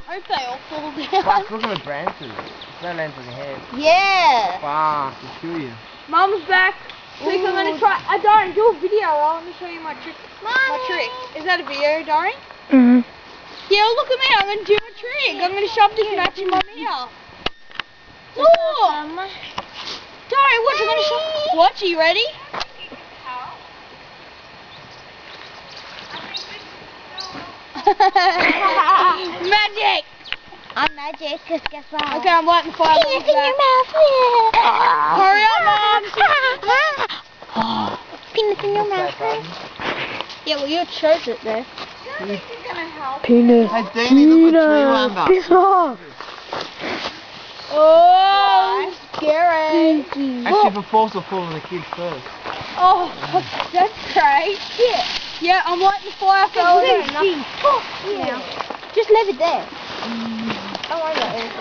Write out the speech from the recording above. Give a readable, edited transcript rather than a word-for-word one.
I hope they all fall down. Fuck, look at the branches. There's no lens on your head. Yeah. Fuck, it'll kill you. Mum's back. Think I'm gonna try. Dorian, do a video. I want to show you my trick. My trick. Is that a video, Dorian? Mhm. Yeah, look at me. I'm gonna do a trick. I'm gonna shove this match in my mouth. Look. Dorian, watch. I'm gonna shove. Watch. Are you ready? Magic. I'm magic, cause guess what? Okay, I'm lighting the fire. Penis in your mouth. Hurry up, Mom. Penis in your mouth. Yeah, well, you chose it there. Penis. Hey, Danny, look at tree lumber. Piss off. Oh, scary. Actually, if it falls, it'll fall on the kids first. Oh, that's great. Yeah, I'm lighting the fire for all that. Yeah. Just leave it there. Don't worry about it.